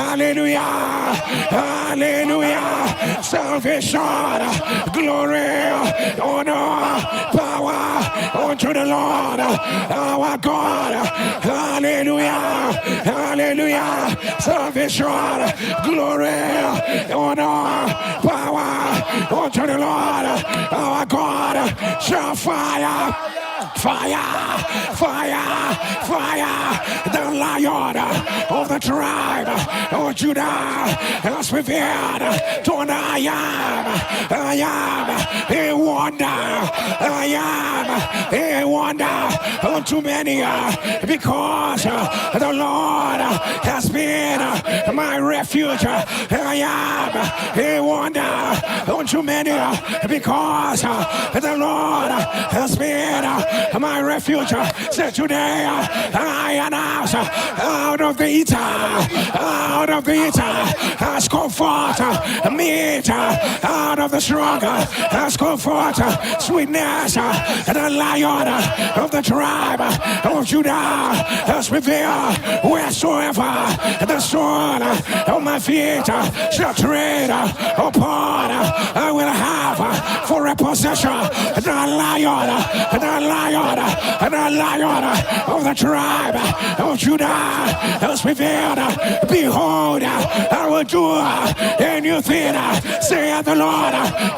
hallelujah, hallelujah, salvation, glory, honor, power unto the Lord, our God, hallelujah, hallelujah, salvation, glory, honor, power unto the Lord, our God, shall fire, the Lion of the tribe of Judah has revealed to an I am a wonder, I am a wonder unto many, because the Lord has been my refuge. I am a wonder unto many, because the Lord has been my refuge. So today I announce, out of the eater has come forth meat, out of the strong has come forth sweetness. The Lion of the tribe of Judah has revealed, wheresoever the sole of my feet shall tread upon, I will have for a possession the Lion of the tribe of Judah has revealed. Behold, I will do a new thing, saith the Lord.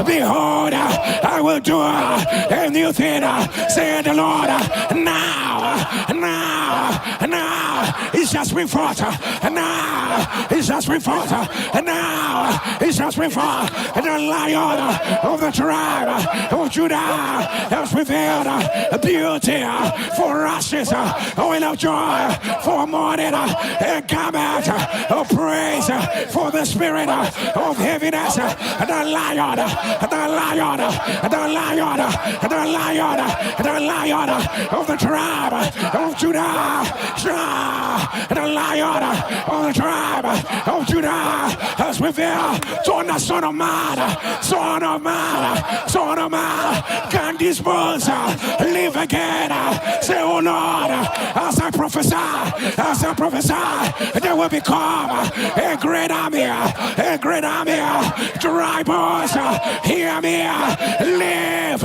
Behold, I will do a new thing, saith the Lord. Now, it's just been forth. Now, it's just been forth. Now, it's just been forth. The Lion of the tribe of Judah has revealed beauty for ashes, oil of joy for mourning, a garment of praise for the spirit of heaviness. The Lion of the tribe of Judah, the Lion of the tribe of Judah has revealed to the Son of Man, can these bones live again? Say, oh Lord, as I prophesy, they will become a great army, dry bones, hear me, live,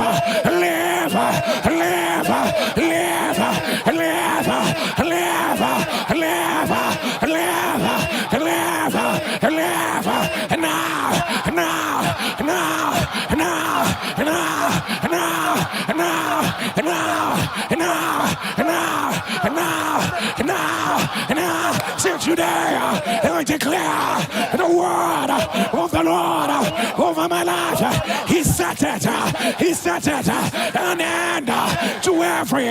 Since today I declare the word of the Lord over my life. He set it an end to every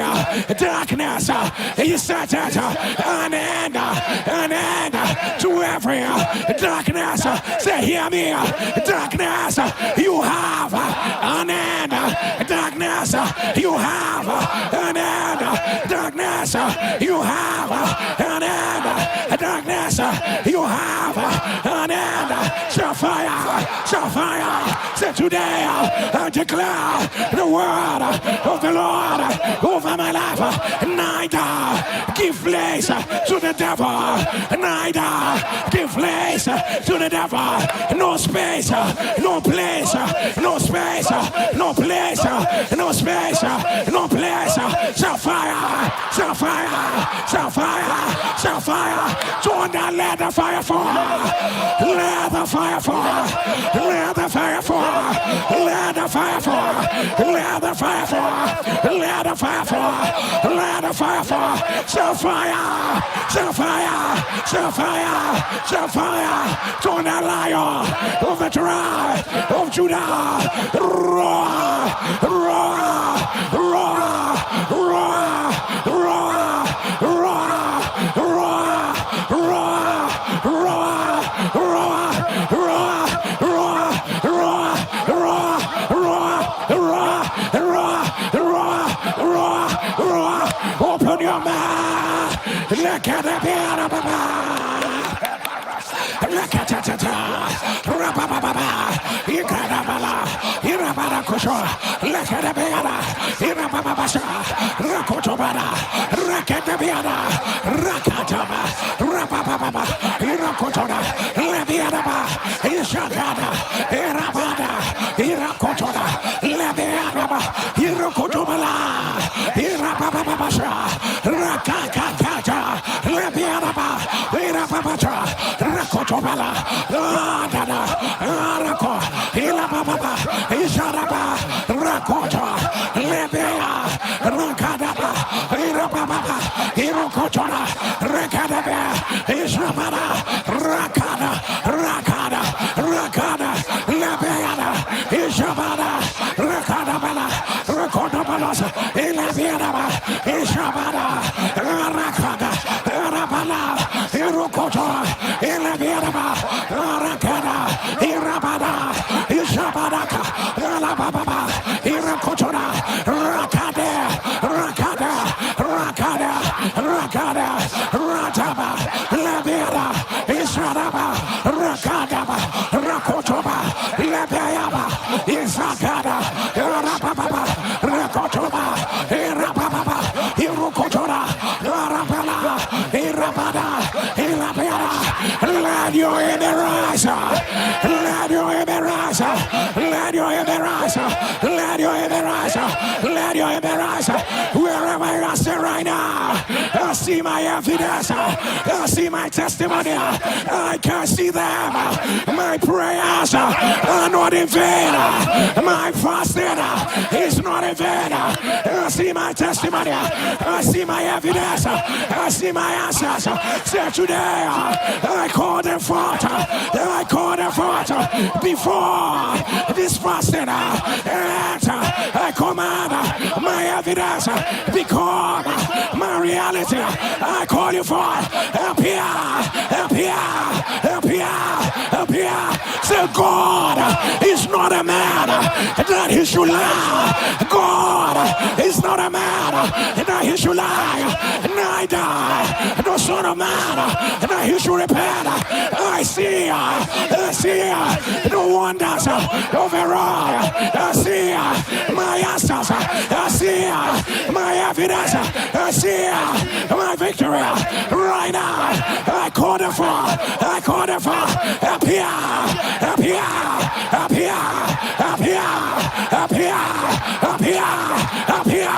darkness. He set it an end to every darkness. Say, hear me, darkness, you have an end. Darkness, you have an end. Darkness, you have an end. Darkness, you have an end. Shall fire. Say, today I declare the word of the Lord over my life. Neither give place to the devil. Neither give place to the devil. No space, no place, no space, no place, no space, no place. Shall fire. Don't let the fire fall. Let the fire fall. Let the fire fall. Let the fire fall. Let the fire fall. Let the fire fall. Let the fire fall. Shall fire. Don't the Lion of the tribe of Judah. Roar. Open your mouth. Look at the look at it. Rabababa. Ikadabala. Irabara Kosho. Look at the Biana. Irababasha. Rakotobana. Rakatabiana. Rakataba. Irokotobala, Irabababasha, Rakakata, Rabianaba, Irababata, Rakotobala, Dada, Arako, Ilababa, Isharaba, Rakota, Lebea, Rakadaba, Irababa, Irokotora, Rakadaba, Ishabara, Rakada, Rakada, Rakada, Lebeana, Ishabara, Rakadabala, Rakodabalas, Ilabianaba, Ishabara, Rakada, Arabala, Irokotora, Ilabianaba, Rakada, Irabada, Ishabaraka, Alababa, Irakotora, Rakade, Rakada, Rakada, Rakada, Rataba, Labiana, Isharaba, Rakadaba, Rakotoba, Labiaba, Isakada, Rababa, Rakotoba, Irababa, Irukotora, Arabala, Irabada, Ilabiana, let your enemy rise, let your enemy rise, let your enemy rise, let your enemy rise, let your enemy rise, wherever I stand right now, I see my evidence, I see my testimony, I can see them, my prayers are not in vain, my fasting is not in vain, I see my testimony, I see my evidence, I see my answers, say today, I call them forth, I call them forth, before this fasting, and I command my evidence become my reality, I call you forth, appear, appear, appear, appear, say God is not a man that he should lie, God is not a man that he should lie, neither the Son of Man that he should repent. I see the wonders of all, I see my answers, I see my evidence, I see my victory right now. I call them for, I call them for, appear, appear, appear, appear, appear, appear, appear,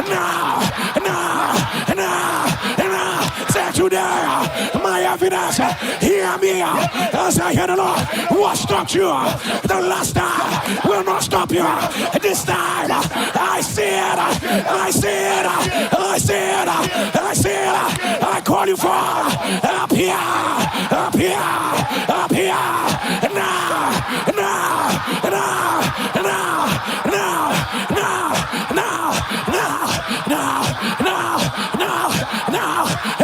now, now, now, now, say today, my evidence, hear me, as I hear the Lord, what stopped you the last time will not stop you this time. I see it, I see it, I see it, I see it, I call you for appear, appear, appear, now, now, now, now, now, now, now, now, now, now, now,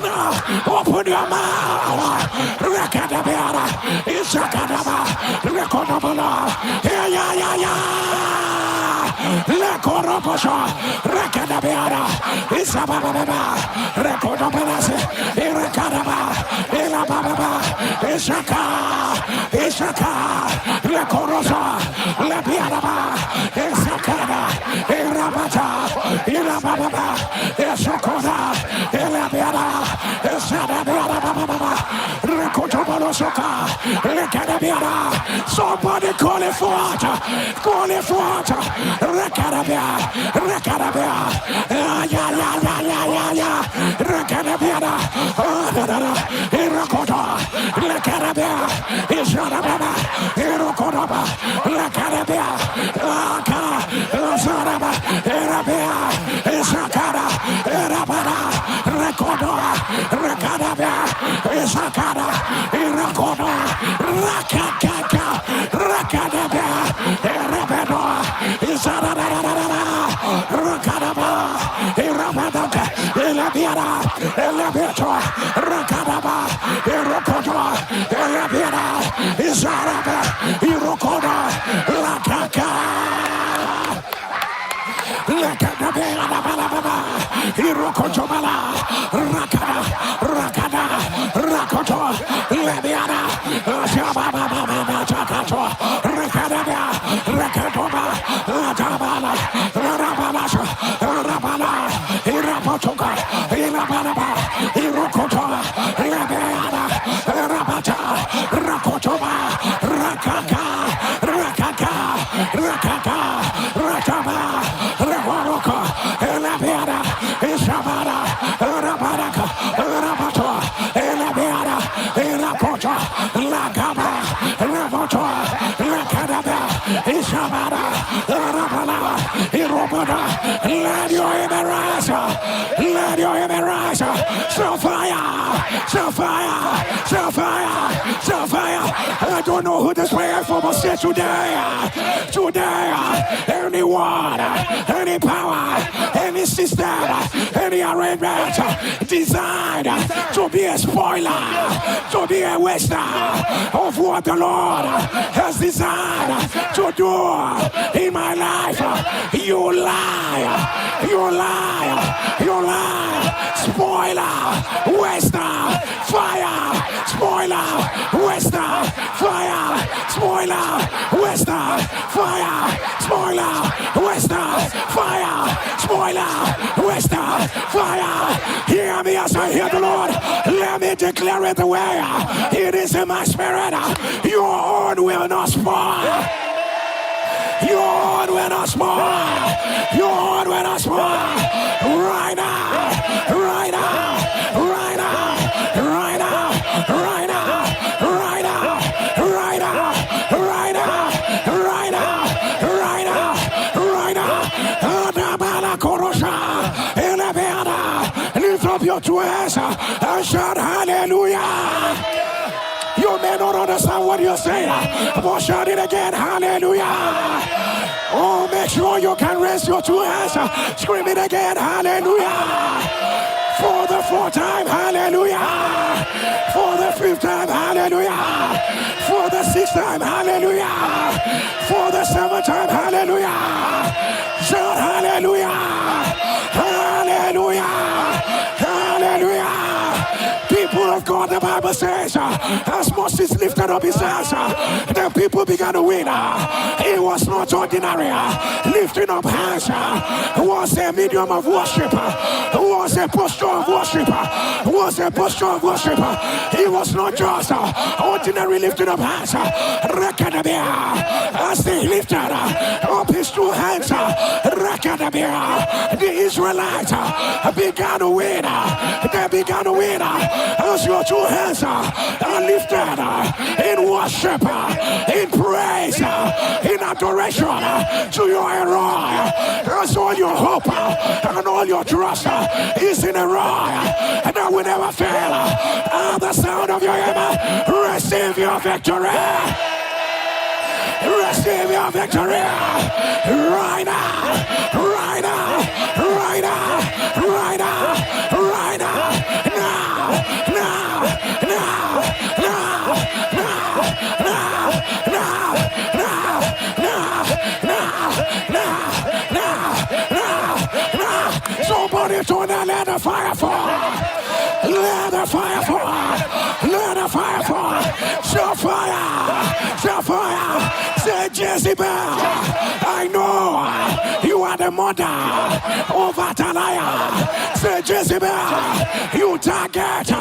now, open your mouth, Rakadabara, Isakadaba, Rekodabala, yeah, Lekoroposha, Rakadabara, Isababa, Rekodabalas, Irakadaba, Ilababa, Isaka, Lekorosa, Lepiadaba, Isakada, Irabata, Ilababa, Isakoda, Ilabiada, Isadababa, Rekotobalosoka, Lekadabiada, somebody call it forth, Rekadabia, yeah, Rekadabiada, Irakota, Lekadabia, Isadababa, Irokodaba, Lekadabia, Aka, Isadaba, Irabia, Isakada, Irabada, Rekoda, Rekadabia, Isakada, Irakoda, Rakakaka, Rakadabia, Irabeda, Isadada, Rakadaba, Irabada, Ilabiada, Ilabiata, Rakadaba, Irokoda, Ilabiada, Isadaba, Irokoda, Rakaka. Irokotobala, Rakada, Rakoto, Lebiana, Shababa, Chakato, Rakadabia, Rakatoba, Tabala, Rabalasha, Rabala, Irapotoka, Irabanaba, Irokoto, Lebiana, Rabata, Rakotoba, Rakaka, Rakaka, Rakaka, Rakaba. Let your amen rise. Let your amen rise. So fire. So fire. So fire. So fire. I don't know who this prayer for, but say today, anyone, any power, any system, any arrangement designed to be a spoiler, to be a waster of what the Lord has designed to do in my life. You lie, you lie, you lie. Spoiler, waster, fire. Spoiler, waster, fire. Spoiler, waster, fire. Spoiler, waster, fire. Spoiler, waster, fire. Hear me as I hear the Lord. Let me declare it the way it is in my spirit. Your own will not spoil. Your own will not spoil. Your own will not spoil. Right now, right now, right now, right now, right now, right now, right now, right now, right now, right now, right now. Adabala korosha, elebeada. Lift up your two hands and shout hallelujah. You may not understand what you're saying, but shout it again, hallelujah. Oh, make sure you can raise your two hands, scream it again, hallelujah. For the fourth time, hallelujah. For the fifth time, hallelujah. For the sixth time, hallelujah. For the seventh time, hallelujah. Shout hallelujah. Hallelujah. Hallelujah. People of God, the Bible says, as Moses lifted up his hands, the people began to win. It was not ordinary. Lifting up hands was a medium of worship, was a posture of worship, was a posture of worship. It was not just ordinary lifting up hands. As they lifted up his two hands, the Israelites began to win. They began to win. As your two hands are lifted in worship, in praise, in adoration to your hero. As all your hope and all your trust is in a roar that will never fail. At the sound of your hammer, receive your victory. Receive your victory right now, right now, right now, right now, right now, now, now, now, now, now, now, now. Somebody turn and let the fire fall. Let the fire fall. Let the fire fall. Show fire. Show fire. Say Jezebel, I know you are the mother of Atalaya. Say Jezebel, you target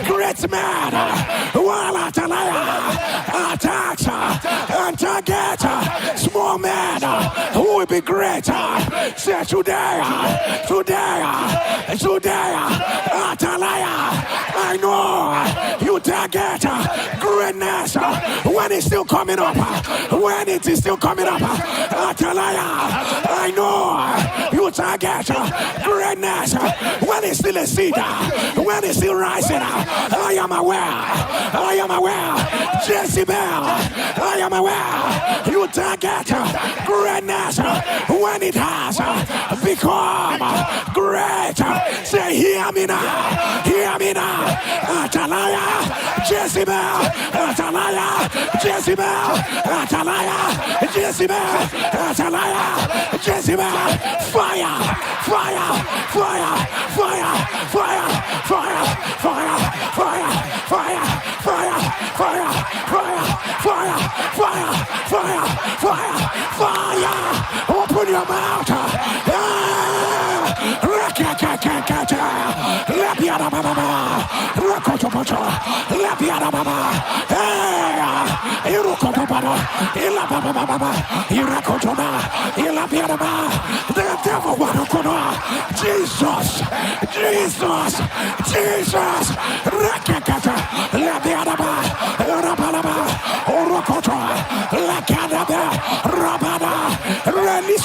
great men while Atalaya attacks and target small men who will be great. Say today, Atalaya, I know you target greatness when it's still coming up. When it is still coming up, Atalaya, I know you target greatness when it's still a seed, when it's still rising. I am aware, Jezebel, I am aware you target greatness when it has become great. Say, hear me now, Atalaya, Jezebel, Atalaya, Jezebel, Atalaya, Jezebel, Atalaya, Jezebel, fire, fire, fire, fire, fire, fire, fire, fire, fire, fire, fire, fire, fire, fire, fire, fire, fire. Open your mouth. The devil wanna go on. Jesus, Jesus, Jesus. Release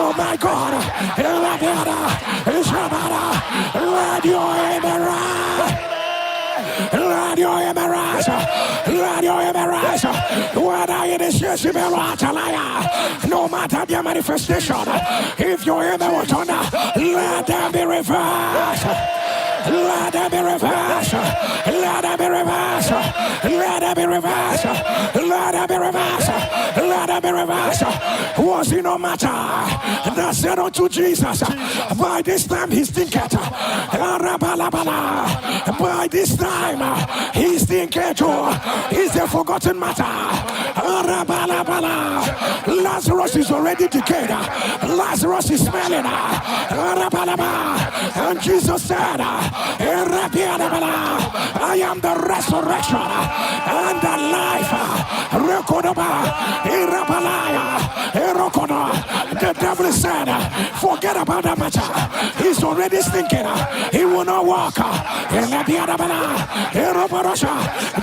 Oh my God, let your amen let your amen rise. Let your amen rise. Whether it is Jezebel or Atalaya, no matter their manifestation, if your amen was on, let them be reversed. Let them be reversed. Let them be reversed. Let them be reversed. Let them be reversed. Let them be reversed. Was it no matter that said unto Jesus, by this time he's thinking, by this time he's thinking too, he's a forgotten matter. Lazarus is already decayed. Lazarus is smelling. And Jesus said, I am the resurrection and the life. The devil said, forget about that matter. He's already thinking he will not walk.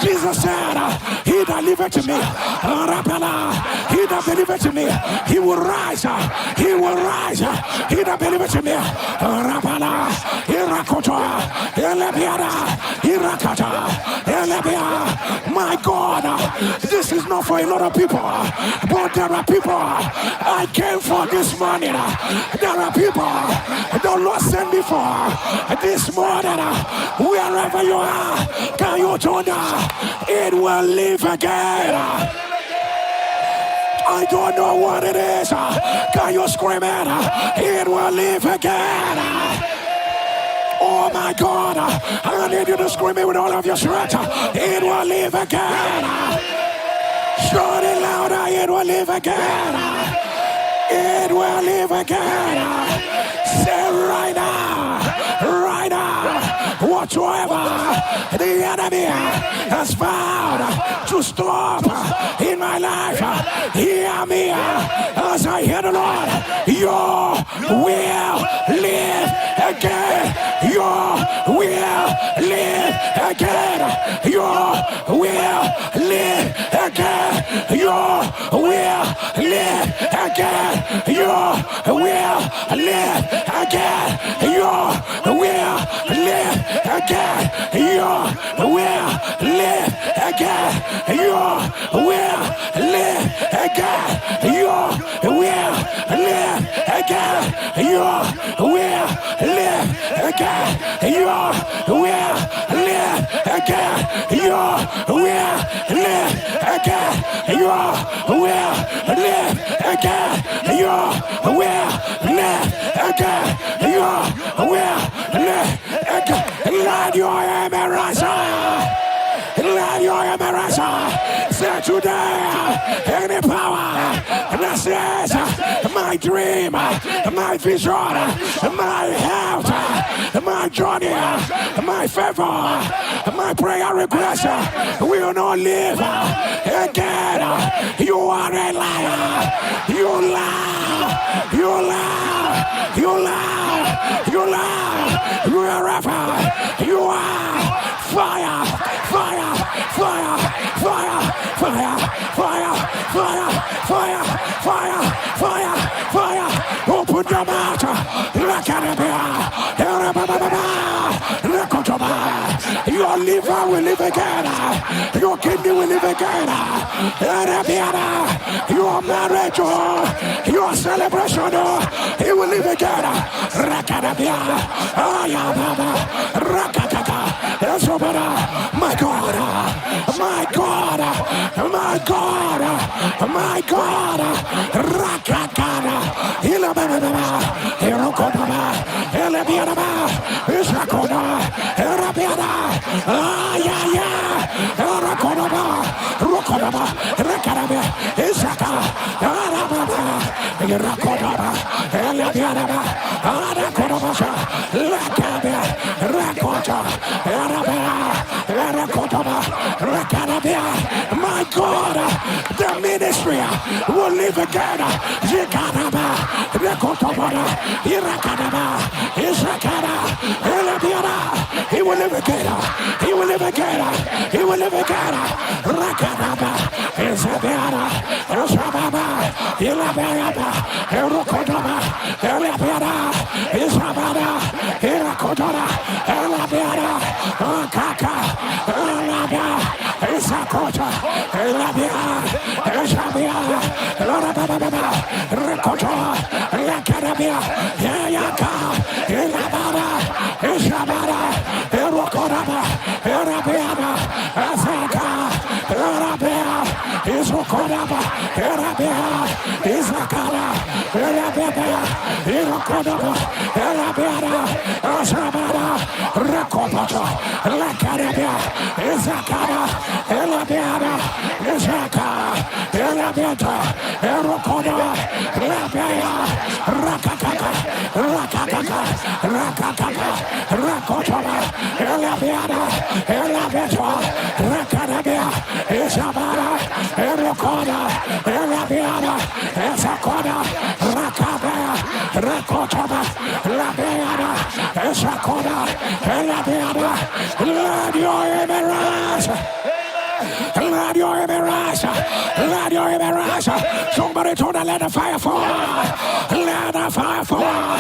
Jesus said, he that liveth to me, he that believeth to me, he will rise. He will rise. He that believeth to me, my God, this is not for a lot of people, but there are people I came for this morning. There are people the Lord sent me for this morning. Wherever you are, can you turn it will live again. I don't know what it is. Can you scream it? It will live again. Oh my God, I need you to scream it with all of your strength. It will live again. Shout it louder, it will live again. It will live again. Say right now, whatsoever the enemy has found to stop in my life, hear me as I hear the Lord. You will live again. You will live again. You will live again. You will live again. You will live again. You will live again. You will live again. You will live again. You will live again. You will live again. You will live again. You will live again. You will live again. You will live again. You will live again. Let your amen rise. Let your amen rise. Say today, any power that says my dream, my vision, my health, my journey, my favor, my prayer request will not live again. You are a liar. You lie. You lie. You lie. You lie. Wherever you are, fire, fire, fire, fire, fire, fire, fire, fire, fire, fire, fire. Open your mouth. Your liver will live again. Your kidney will live again. Your marriage, your celebration, it will live again. My God, my God, my God, my God, Rakakana, Ilababa, Erokobaba, Elebiana, Ishakona, Erabiana, My God, the ministry will live again. He will live again. He will live again. He will live again. Rakadaba, Isabella, Rosababa, Ilabayaba, Erokodaba, Elabiada, Isabada, Irakodora, Elabiada, Kaka, Elabia, Isakota, Elabia, Isabia, Lorababa, Rekotora, Lakarabia, Yayaka, Elabada, Isabada, Erokodaba, Erabiada, Azaka, Erabia, Isokodaba, Erabia, Isakara, Erabia, Erokodaba, Erabiada, Azabada, Rekopata, Lakarabia, Isakara, Elabiada, Isaka, Elabiata, Erokoda, Labia, Rakakaka, Rakakaka, Rakakaka, Rakotaba, Elabiada, Elabiata, Rakarabia, Isabara, Erokoda, Elabiada, Esakoda, Rakabia, Rakotaba, Labiada, Esakoda, Elabiada, let your emerald. Let your emerald. Let your emerald. Somebody told her, let the fire fall. Let the fire fall.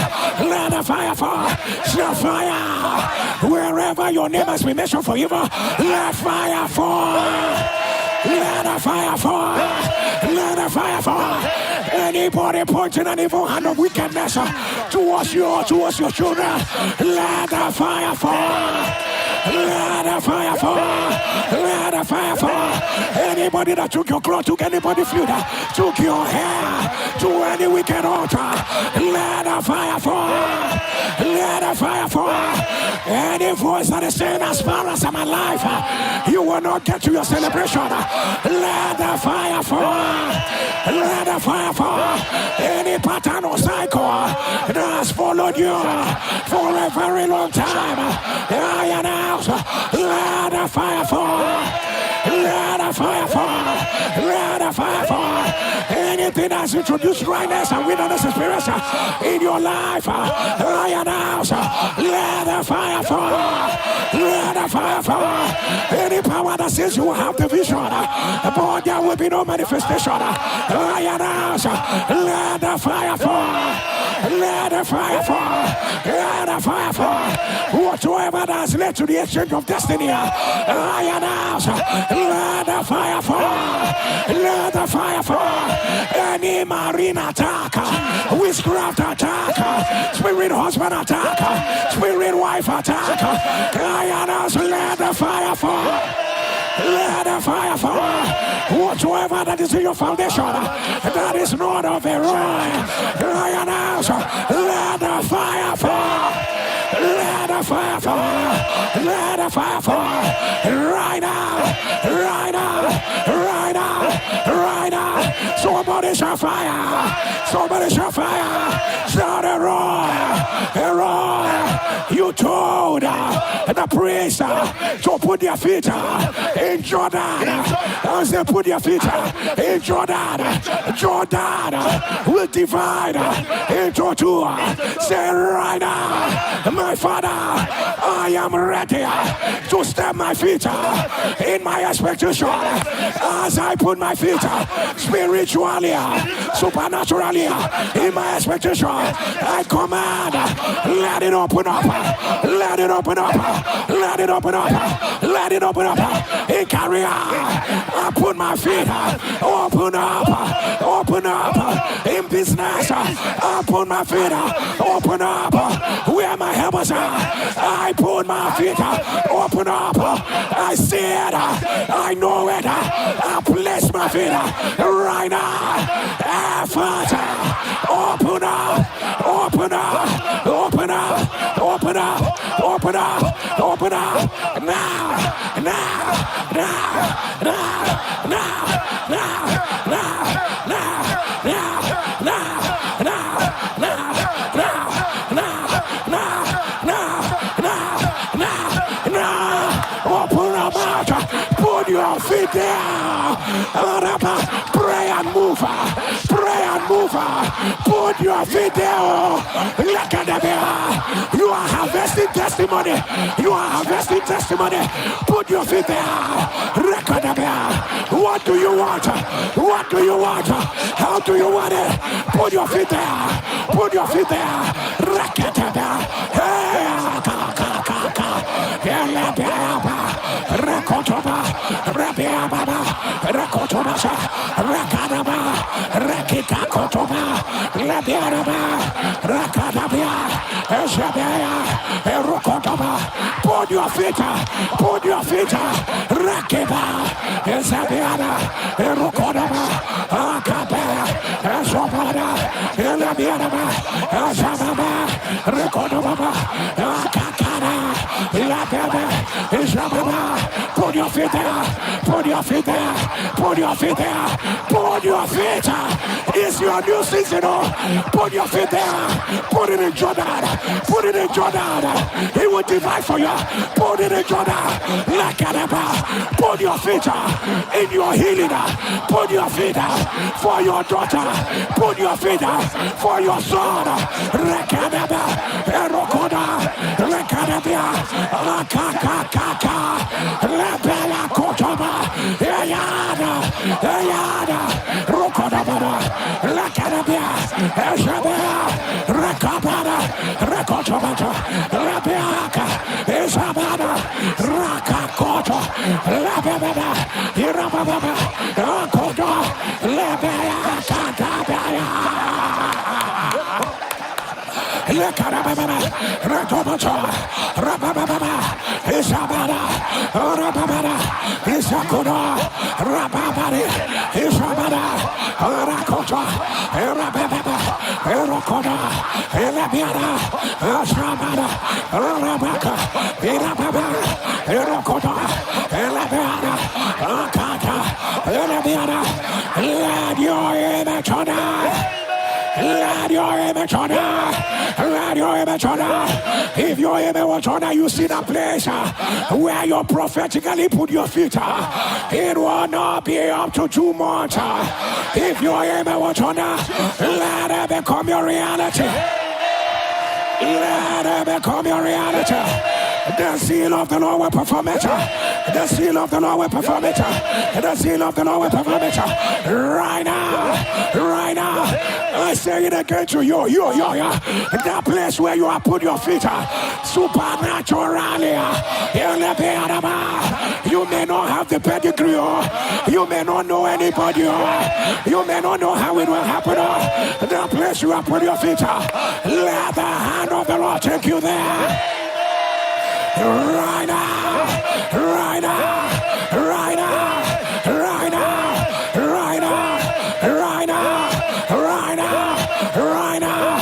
Let the fire fall. The fire. Wherever your name has been mentioned for evil, let fire fall. Let the fire fall. Let the fire fall. Anybody pointing an evil hand of wickedness towards you, towards your children, let the fire fall. Let the fire fall. Let the fire fall. Anybody that took your clothes, took anybody fluid, took your hair to any wicked altar, let the fire fall. Let the fire fall. Any voice that is saying, as far as I'm alive, you will not get to your celebration. Let the fire fall. Let the fire fall. Any pattern or cycle that has followed you for a very long time, I announce, let the fire fall. Let the fire fall. Let the fire fall. Anything that's introduced dryness and wilderness experience in your life, I announce, let the fire fall. Let the fire fall. Any power that says you will have the vision, but there will be no manifestation, I announce, let the fire fall. Let the fire fall. Let the fire fall. Whatsoever that has led to the exchange of destiny, I announce, let the fire fall. Let the fire fall. Any marine attack, witchcraft attack, spirit husband attack, spirit wife attack, I announce, let the fire fall. Let the fire fall. Whatsoever that is in your foundation, that is not of a I announce, let the fire fall. Let the fire fall. Let the fire fall. Right now. Right now. Right now. Right now. Somebody shall fire. Somebody shall fire. Shout a roar. A roar. You told the priest to put their feet in Jordan. As they put their feet in Jordan, Jordan will divide into two. Say right now, my Father, I am ready to step my feet in my expectation. As I put my feet spiritually, supernaturally in my expectation, I command, let it open up. Let it open up. Let it open up. Let it open up. In career, I put my feet. Open up. Open up. In business, I put my feet. Open up. Where my helpers are, I put my feet. Open up. I see it. I know it. I place my feet right now. Effort. Open up. Open up. Open up. Open up. Open up. Open up. Now. Open your mouth. Put your feet there. Pray and move. Pray and move. Put your feet there. Look at them. You are harvesting testimony. You are harvesting testimony. Put your feet there. Record them. What do you want? What do you want? How do you want it? Put your feet there. Put your feet there. Record them. Hey, Rakotoba, Rabiaba, Rakotobasa, Rakadaba, Rakita Kotoba, Labiaraba, Rakadabia, Ezabia, Erokotoba. Put your feet, Rakiba, Ezabiana, Erokodaba, Akabaya, Ezobada, Elabiaraba, Ezababa, Rekodobaba, Akakara, Lababa, Ezababa. Put your feet there, put your feet there, put your feet there, put your feet there. It's your new season. Put your feet there, put it in Jordan, put it in Jordan. He will divide for you. Put it in Jordan. Like put your feet in your healing. Put your feet for your daughter. Put your feet for your son. Rekadaba, Erokoda, Rekadabia, Akakakaka, Lebela Kotoba, Eyada, Rokodababa, Rekadabia, Ezabia, Rekabada, Rekotobata, Lebiaka, Ezabada, Rakakoto, Lebebaba, Irababa, Akodo, Lebea, Katabaya. Lekarababa, Ratobato, Rabababa, Isabada, Rababada, Isakuda, Rababari, Isabada, Rakota, Rabababa, Erokoda, Elabiana, Asabada, Rabaka, Irababa, Erokoda, Elabiana, Akata, Elabiana, let your image on us. Let your image on her. Let your image on her. If your image was on her, you see the place where you prophetically put your feet. It will not be up to 2 months. If your image was on her, let it become your reality. Let it become your reality. The seal of the Lord will perform it. The seal of the Lord will perform it. The seal of the Lord will perform it. Right now. Right now. I say it again to you. That place where you have put your feet. Supernaturally. You may not have the pedigree. You may not know anybody. You may not know how it will happen. That place you have put your feet. Let the hand of the Lord take you there. Right now, right now, right now, right now, right now, right now, right now, right now,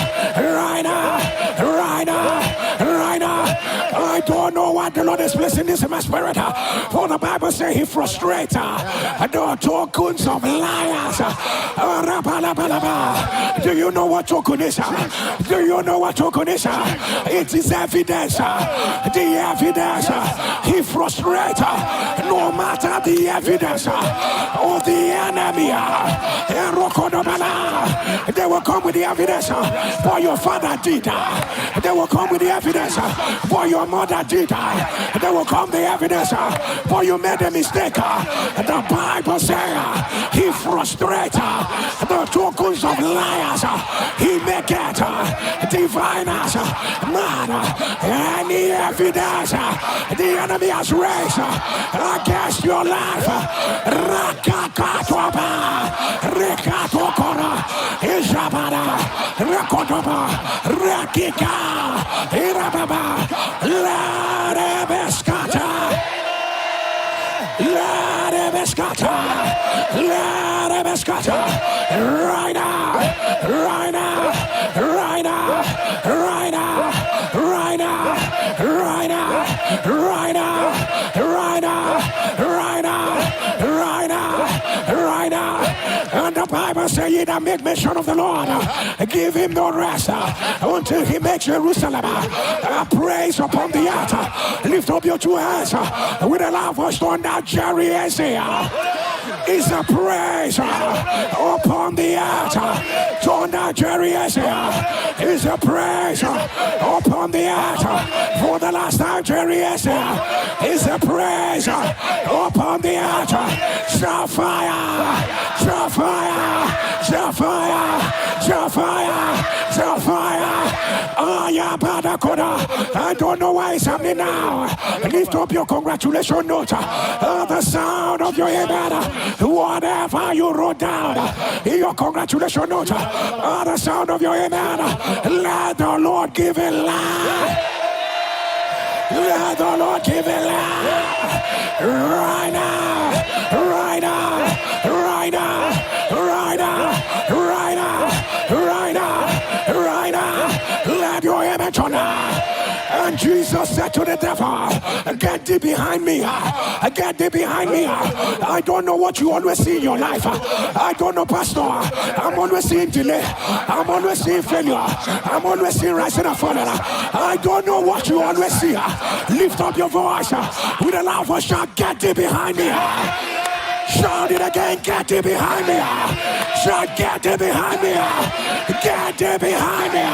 right now, right now, right now. I don't know what the Lord is placing this in my spirit. For the Bible says he frustrates the tokens of liars. Do you know what token is? Do you know what token is? It is evidence. The evidence. He frustrates no matter the evidence of the enemy. They will come with the evidence. For your father did. They will come with the evidence. For your mother did. They will come the evidence. For you made a mistake. The Bible says he frustrates the tokens of liars. He make it diviners. Man, any evidence the enemy has raised against your life. Rakakatoba, Rekatokora, Isabada, Rakotoba, Rakika, Irababa, Ladebescata, Ladebescata, Ladebescata, right now, right now, right now, right now, right now, right now, right now, right Bible says, ye that make mention of the Lord, give him no rest until he makes Jerusalem praise upon the earth. Lift up your two hands with a loud voice. Thunder, Jezebel is a praise upon the earth. Thunder, Jezebel is a praise upon the earth. For the last time, Jezebel is a praise upon the earth. Sapphire, sapphire, sapphire, sapphire, sapphire. I don't know why it's happening now. Lift up your congratulation note. The sound of your amen. Whatever you wrote down in your congratulation note. The sound of your amen. Let the Lord give it life. Let the Lord give it life. Right now. Right now. Right now. Right now. Right now. Right now. Right now. Let your amen turn now. And Jesus said to the devil, get thee behind me. Get thee behind me. I don't know what you always see in your life. I don't know, Pastor. I'm always seeing delay. I'm always seeing failure. I'm always seeing rising and falling. I don't know what you always see. Lift up your voice with a loud voice. Shout, get thee behind me. Shout it again, get thee behind me. Shout, get thee behind me. Get thee behind me.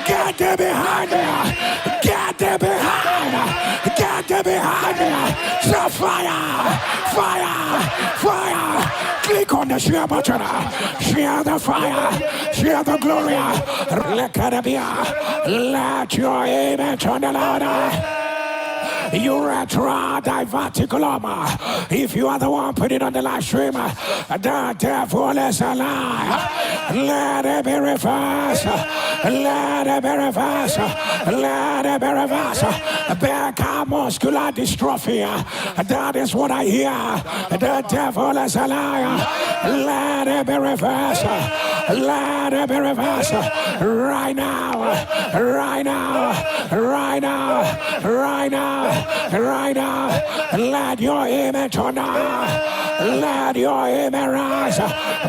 Get thee behind me. Get thee behind. Get thee behind me. So fire, fire, fire. Click on the share button. Share the fire. Share the glory. Let your amen turn louder. You retro diverticulum. If you are the one put it on the live stream, the devil is a lie. Let it be reversed. Let it be reversed. Let it be reversed. Back muscular dystrophy. That is what I hear. The devil is a liar. Let it be reversed. Let it be reversed. Right now. Right now. Right now. Right now. Right now, let your amen turn on. Let your amen rise.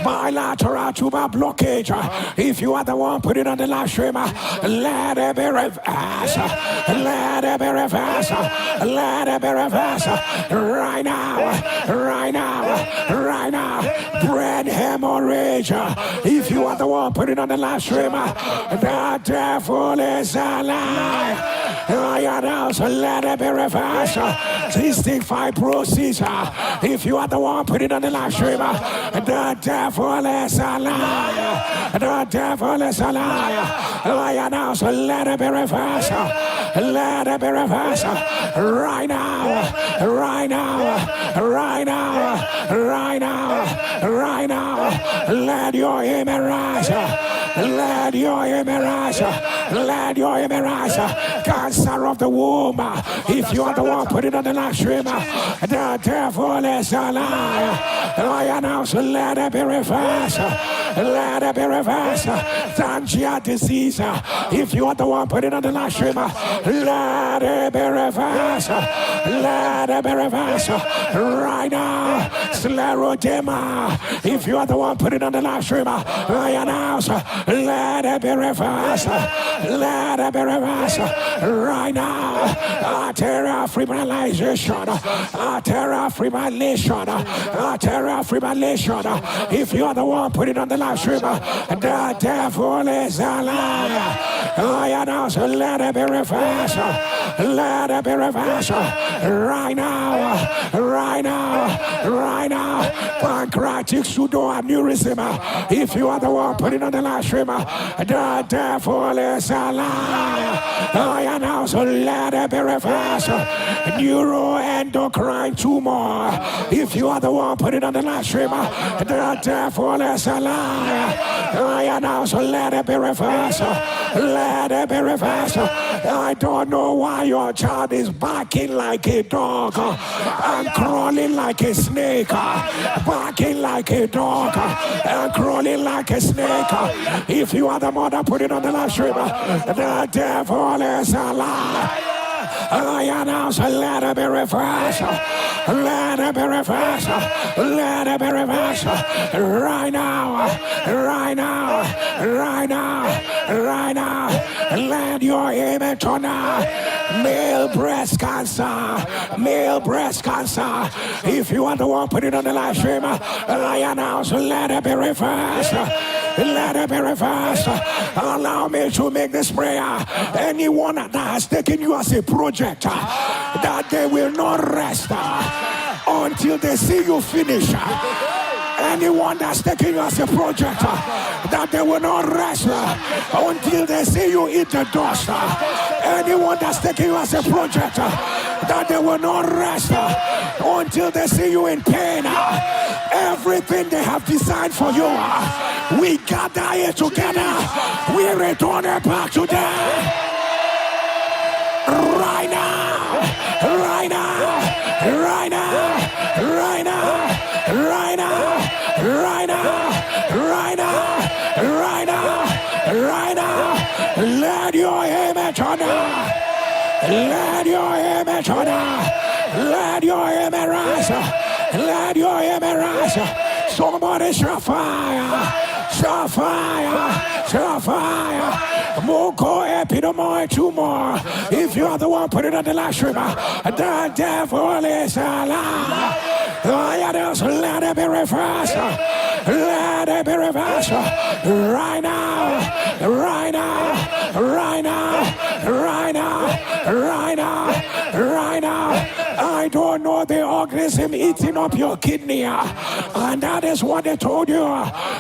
Bilateral tumor blockage. If you are the one, put it on the live stream. Let it be reversed. Let it be reversed. Let it be reversed. Right now. Right now. Right now. Brain hemorrhage. If you are the one, put it on the live stream. The devil is alive. I announce, let it be reversed. Cystic fibrosis. If you are the one, put it on the live stream. The devil is a liar. The devil is a liar. I announce, let it be reversed. Let it be reversed. Right now. Right now. Right now. Right now. Right now. Let your amen rise. Let your amen rise. Let your amen rise. Cancer of the womb. If you are the one, put it on the live stream. The devil is a liar. I announce, let it be reversed. Let it be reversed. Tangia disease. If you are the one, put it on the live stream. Let it be reversed. Let it be reversed. Right now. Scleroderma. If you are the one, put it on the live stream. I announce, let it be reversed. Let it be reversed. Right now. Arterial fibrillation. Arterial fibrillation. Arterial fibrillation. If you are the one, put it on the live stream. The devil is a liar. I announce, let it be reversed. Let it be reversed. Right now. Right now. Right now. Pancreatic pseudoaneurysm. If you are the one, put it on the live stream. The devil is a liar. I announce, let it be reversed. Neuroendocrine tumor. If you are the one, put it on the live stream. The devil is a liar. I announce, let it be reversed. Let it be reversed. I don't know why your child is barking like a dog and crawling like a snake. Barking like a dog and crawling like a snake. If you are the mother, put it on the live stream. The devil is a lie. I announce, let it be reversed. Let it be reversed. Let it be reversed. Right now. Right now. Right now. Right now. Let your image turn out. Male breast cancer. Male breast cancer. If you want to one, put it on the live stream. I announce, let it be reversed. Let it be reversed. Allow me to make this prayer. Anyone that has taken you as a project, that they will not rest until they see you finish. Anyone that's taking you as a project, that they will not rest until they see you eat the dust. Anyone that's taking you as a project, that they will not rest until they see you in pain. Everything they have designed for you, we gather here together. We return it back to them. Right now. Right now. Right now. Right now. Right now. Right now. Right now. Right now. Right now. Let your image honor. Let your image honor. Let your image rise. Let your image rise. Somebody shall fire. Shall fire. Shall fire. More epidomo, 2 more. If you are the one, put it on the live stream. The devil is alive. Let it be reversed. Let it be reversed. Right now. Right now. Right now. Right now. Right now. Right now. I don't know the organism eating up your kidney. And that is what they told you.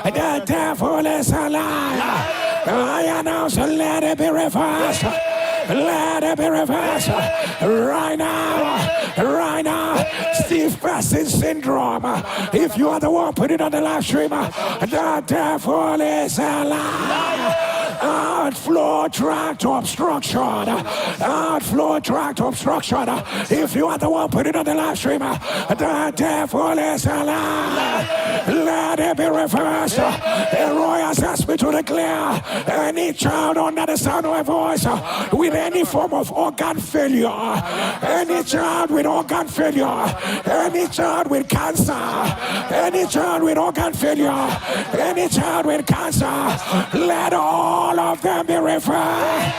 The devil is alive. I announce, let it be reversed. Let it be reversed. Right now. Right now. Steve Person syndrome. If you are the one, put it on the live stream. The devil is alive. Outflow tract obstruction. Outflow tract obstruction. If you are the one, put it on the live stream. The devil is alive. Let it be reversed. The Royals asked me to declare any child under the sound of my voice with any form of organ failure, any child with organ failure, any child with cancer, any child with organ failure, any child with cancer, let all of them be reversed.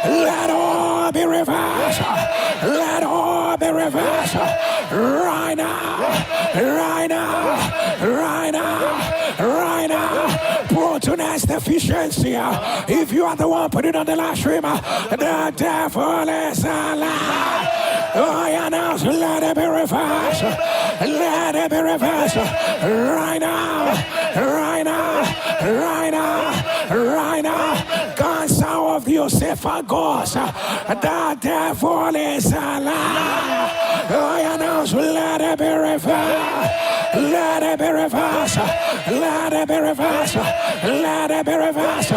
Let all be reversed. Let all be reversed. Right now. Right now. Right now. Right now. Proteinase deficiency. If you are the one, put it on the live stream. The devil is alive. I announce, let it be reversed. Let it be reversed. Right now. Right now. Right now. Right now. Cancer of the esophagus. The devil is alive. I announce, let it be reversed. Let it be reversed. Let it be reversed. Let it be reversed.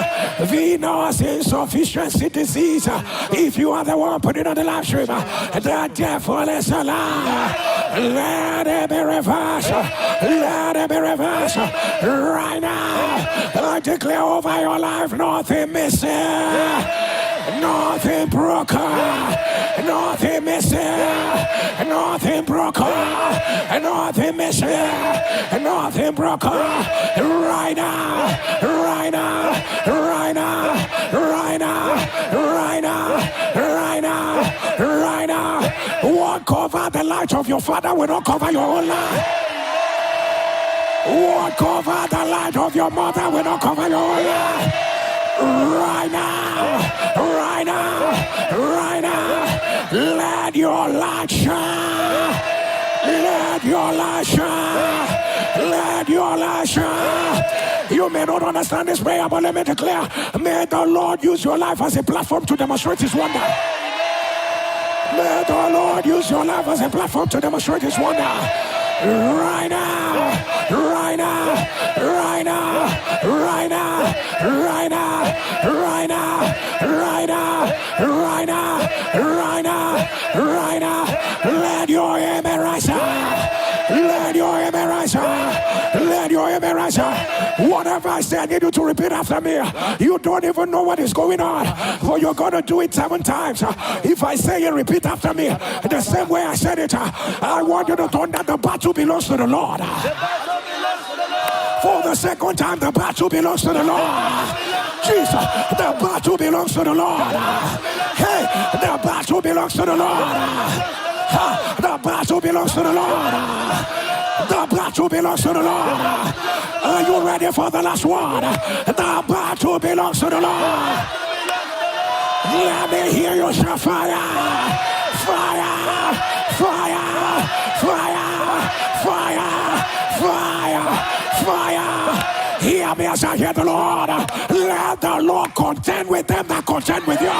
Venous insufficiency disease. If you are the one, put it on the live stream. The devil is alive. Let it be reversed. Let it be reversed. Right now. I declare over your life, nothing missing. Nothing broken. Nothing missing. Nothing broken. Nothing missing. Nothing broken. Right now. Right now. Right now. Right now. Right now. Right now. Right now. What cover the light of your father will not cover your own life. What cover the light of your mother will not cover your own life. Right now, right now, right now, let your light shine. Let your light shine. Let your light shine. You may not understand this prayer, but let me declare, may the Lord use your life as a platform to demonstrate his wonder. May the Lord use your life as a platform to demonstrate his wonder. Right now, right now, right now, right now, right now, right now, right now, right now, right now, right now. Let your image rise. Let your image rise. Let your image rise. guys, whatever I say, I need you to repeat after me. You don't even know what is going on, but you're going to do it 7 times. If I say it, repeat after me the same way I said it. I want you to turn that the battle belongs to the Lord. For the second time, the battle belongs to the Lord. Jesus, the battle belongs to the Lord. Hey, the battle belongs to the Lord. The battle belongs to the Lord. The battle belongs to the Lord. Are you ready for the last one? The battle belongs to the Lord. Let me hear you shout fire. Fire. Fire. Fire. Fire. Fire. Fire. Hear me as I hear the Lord. Let the Lord contend with them that contend with you.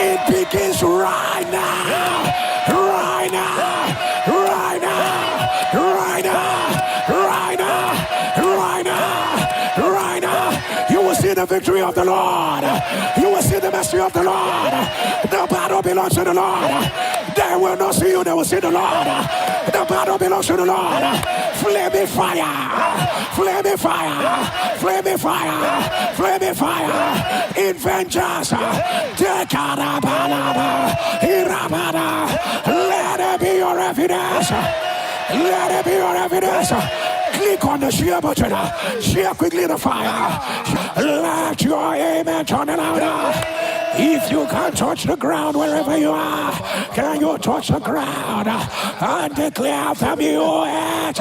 It begins right now. Right now. Right now. Right now. Right now. Right now. Right now. You will see the victory of the Lord. You will see the mercy of the Lord. The battle belongs to the Lord. They will not see you, they will see the Lord. The battle belongs to the Lord. Flaming fire. Flaming fire. Flaming fire. Flaming fire. In vengeance. Let it be your evidence. Let it be your evidence. Click on the share button. Share quickly the fire. Let your amen turn louder. If you can't touch the ground wherever you are, can you touch the ground and declare after me, wait,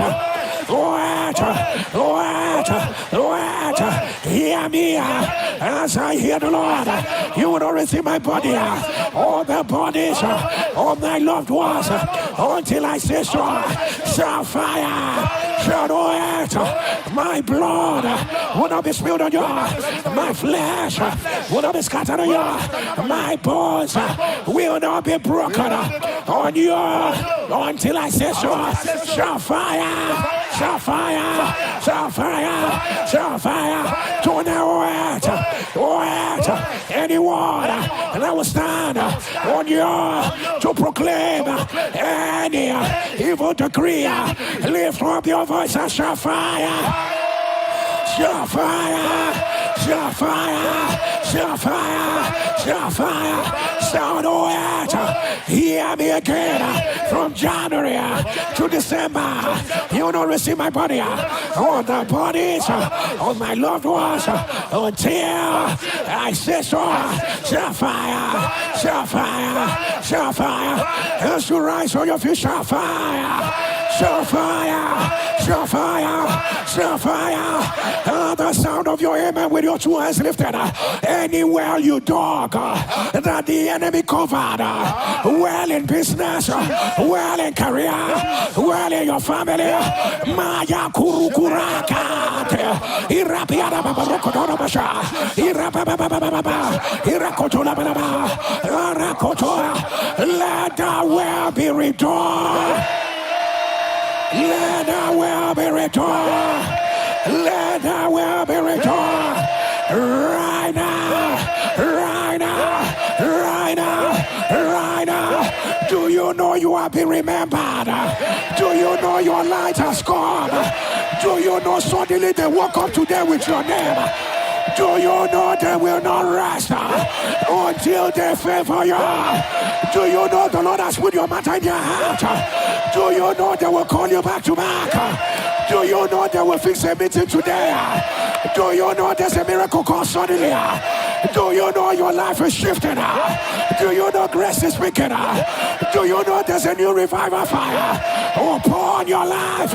hear me as I hear the Lord. You will not receive my body, all the bodies of my loved ones, until I say so. Shall fire, shall wait. My blood will not be spilled on you. My flesh will not be scattered on you. My bones will not be broken on you until I say so. Shall fire, shall fire, shall fire, shall fire. Do not wait, anyone, and I will stand on you to proclaim any evil decree. Lift up your voice and shall fire, shall fire, shall fire, shall fire, shall fire. Sound wait, hear me again. From January to December, you will not receive my body or the bodies of my loved ones until I say so. Shall fire, shall fire, shall fire. As you rise on your feet, shall fire, shall fire, shall fire, shall fire. The sound of your amen with your 2 hands lifted. Anywhere you dog that the enemy covered, well in business, well in career, well in your family. Maya kurukuraka. Irapiada babarokodona basha. Irapababababa. Irakotola balaba. Arakotola. Let the well be restored. Let the well be restored. Let the well be restored. Right now. Right now. Right now. Right now. Do you know you have been remembered? Do you know your light has come? Do you know suddenly they woke up today with your name? Do you know they will not rest until they favor you? Do you know the Lord has put your matter in your heart? Do you know they will call you back to back? Do you know they will fix a meeting today? Do you know there's a miracle called suddenly? Do you know your life is shifting? Do you know grace is speaking? Do you know there's a new revival fire upon your life,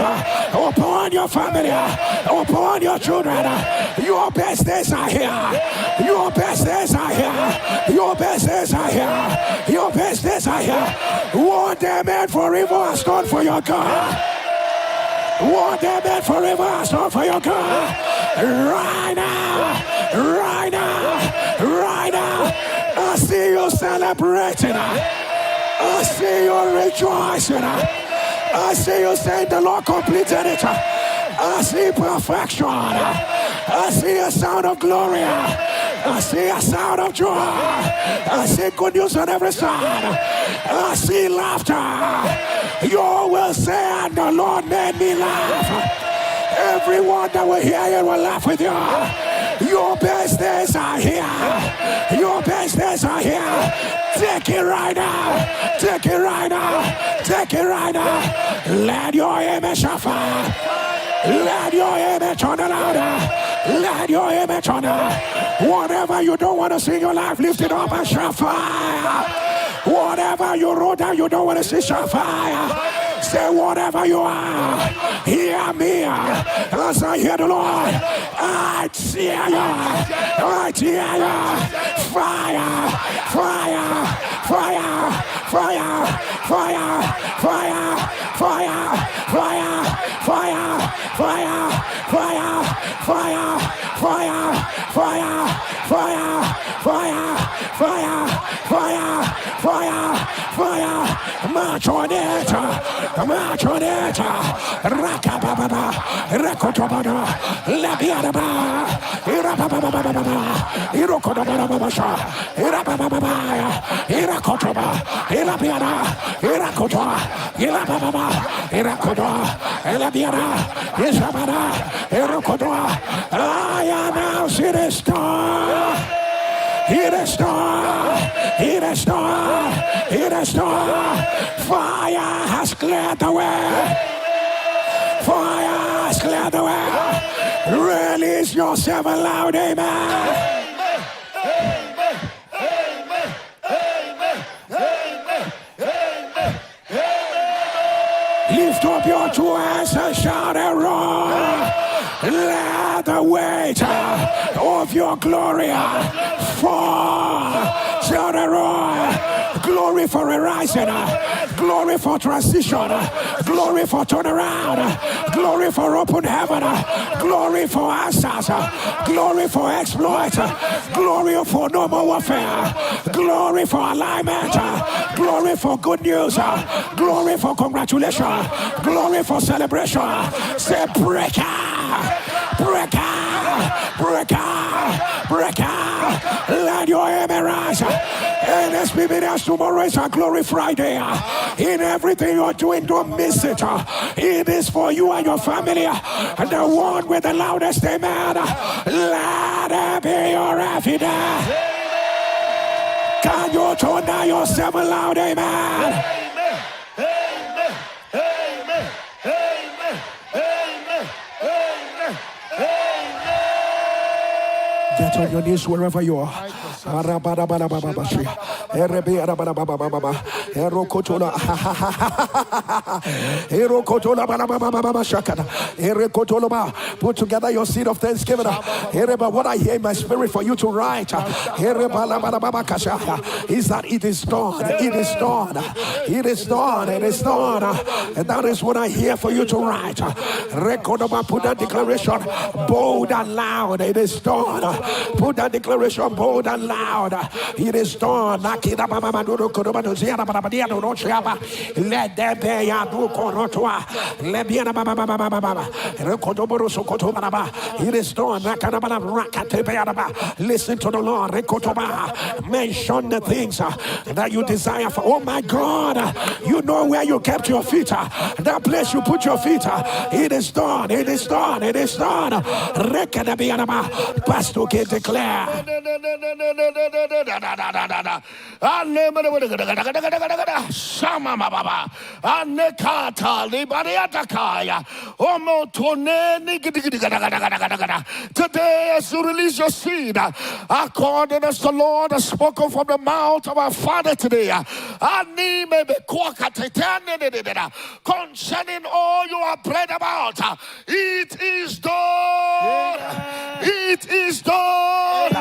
upon your family, upon your children? Your best days are here. Your best days are here. Your best days are here. Your best days are here. What they meant for evil has done for your God. What they meant for evil has done for your God. Right now. Right now. Right now. I see you celebrating. I see you rejoicing. I see you saying the Lord completed it. I see perfection. I see a sound of glory. I see a sound of joy. I see good news on every side. I see laughter. You will say, and the Lord made me laugh. Everyone that will hear you will laugh with you. Your best days are here. Your best days are here. Take it right now. Take it right now. Take it right now. Let your image fire. Let your image turn louder. Let your image turn. Whatever you don't want to see in your life, lift it up and shout fire. Whatever you wrote down, you don't want to see, shout fire. Say whatever you are, hear me as I hear the Lord. I tear you, I tear you. Fire, fire, fire, fire, fire, fire, fire, fire, fire, fire, fire, fire, fire, fire, fire, fire, fire, fire, fire, fire. March on it, march on it. Rakababa, Rakotobada, Labiadaba, Irababa, Irokodabasha, Irababa, Irakotoba, Ilabiada, Irakota, Ilababa, Irakoda, Ilabiada, Isabada, Irakoda. I announce it is done. It is done. It is done. It is done. Fire has cleared the way. Fire has cleared the way. Release yourself aloud, amen. Lift up your two hands and shout and roar. Let the weight of your glory fall. Shout and roar. Glory for a rising, glory for transition, glory for turnaround, glory for open heaven, glory for answers, glory for exploits, glory for no more warfare, glory for alignment, glory for good news, glory for congratulations, glory for celebration. Say breaker, breaker, breaker, breaker. Let your amen rise. Nsppd, tomorrow is a glory Friday. In everything you're doing, don't miss it. It is for you and your family. And the one with the loudest amen. Let it be your evidence. Can you turn down yourself loud, amen? Get on your knees wherever you are. Put together your seed of thanksgiving. What I hear in my spirit for you to write is that it is done. It is done. It is done. It is done. And that is what I hear for you to write. Put that declaration bold and loud. It is done. Put that declaration bold and loud. It is done. Let them be it is done. Listen to the Lord. Mention the things that you desire for. Oh my God, you know where you kept your feet. That place you put your feet. It is done. It is done. It is done. Pastor can declare. Today, as you release your seed, according as the Lord has spoken from the mouth of our Father today, concerning all you are prayed about, it is done. It is done.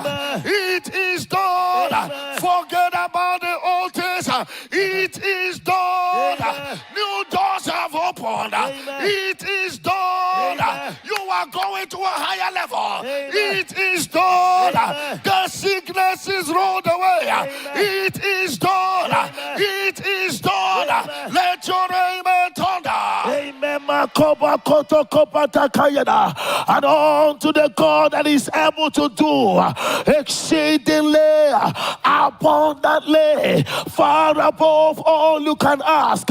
It is done. Forget about the old days. It is done. New doors have opened. It is done. You are going to a higher level. It is done. The sickness is rolled away. It is done. It is done. Let your amen thunder. Amen. And unto the God that is able to do exceedingly abundantly, far above all you can ask,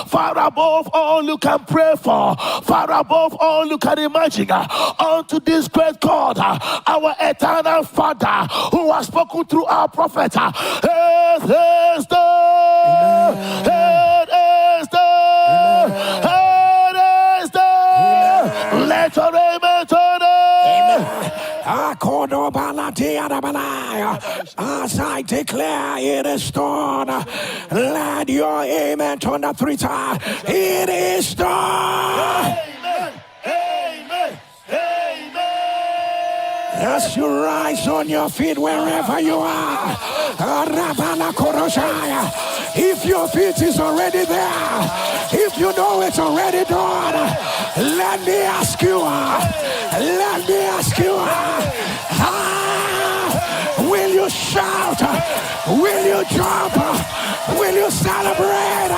far above all you can pray for, far above all you can imagine, unto this great God, our eternal Father, who has spoken through our prophet. It is done. It is done. It is done. Let your amen turn it. As I declare it is done, let your amen turn up 3 times. It is done. Amen. Amen. Amen. As you rise on your feet wherever you are, if your feet is already there, if you know it's already done, let me ask you, will you shout? Will you jump? Will you celebrate?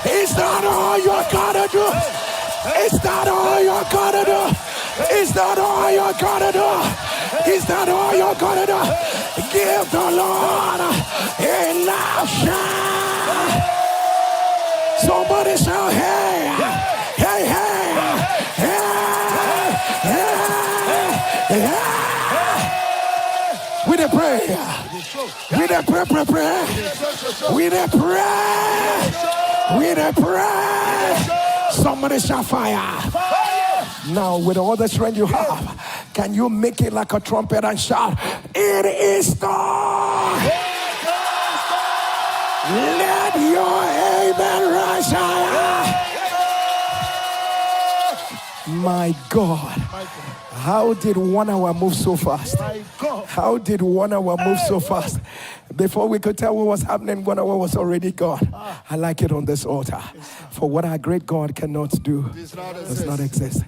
Is that all you're gonna do? Is that all you're gonna do? Is that all you're gonna do? Is that all you're gonna do? Give the Lord a loud shout. Somebody shout, hey, hey, hey, hey, hey, hey. We dey pray. We dey pray. We dey pray. We dey pray. Somebody shout fire. Now, with all the strength you have, can you make it like a trumpet and shout, it is done? Let your amen rise higher. My God. How did 1 hour move so fast? How did 1 hour move so fast? Before we could tell what was happening, 1 hour was already gone. I like it on this altar. For what our great God cannot do does not exist.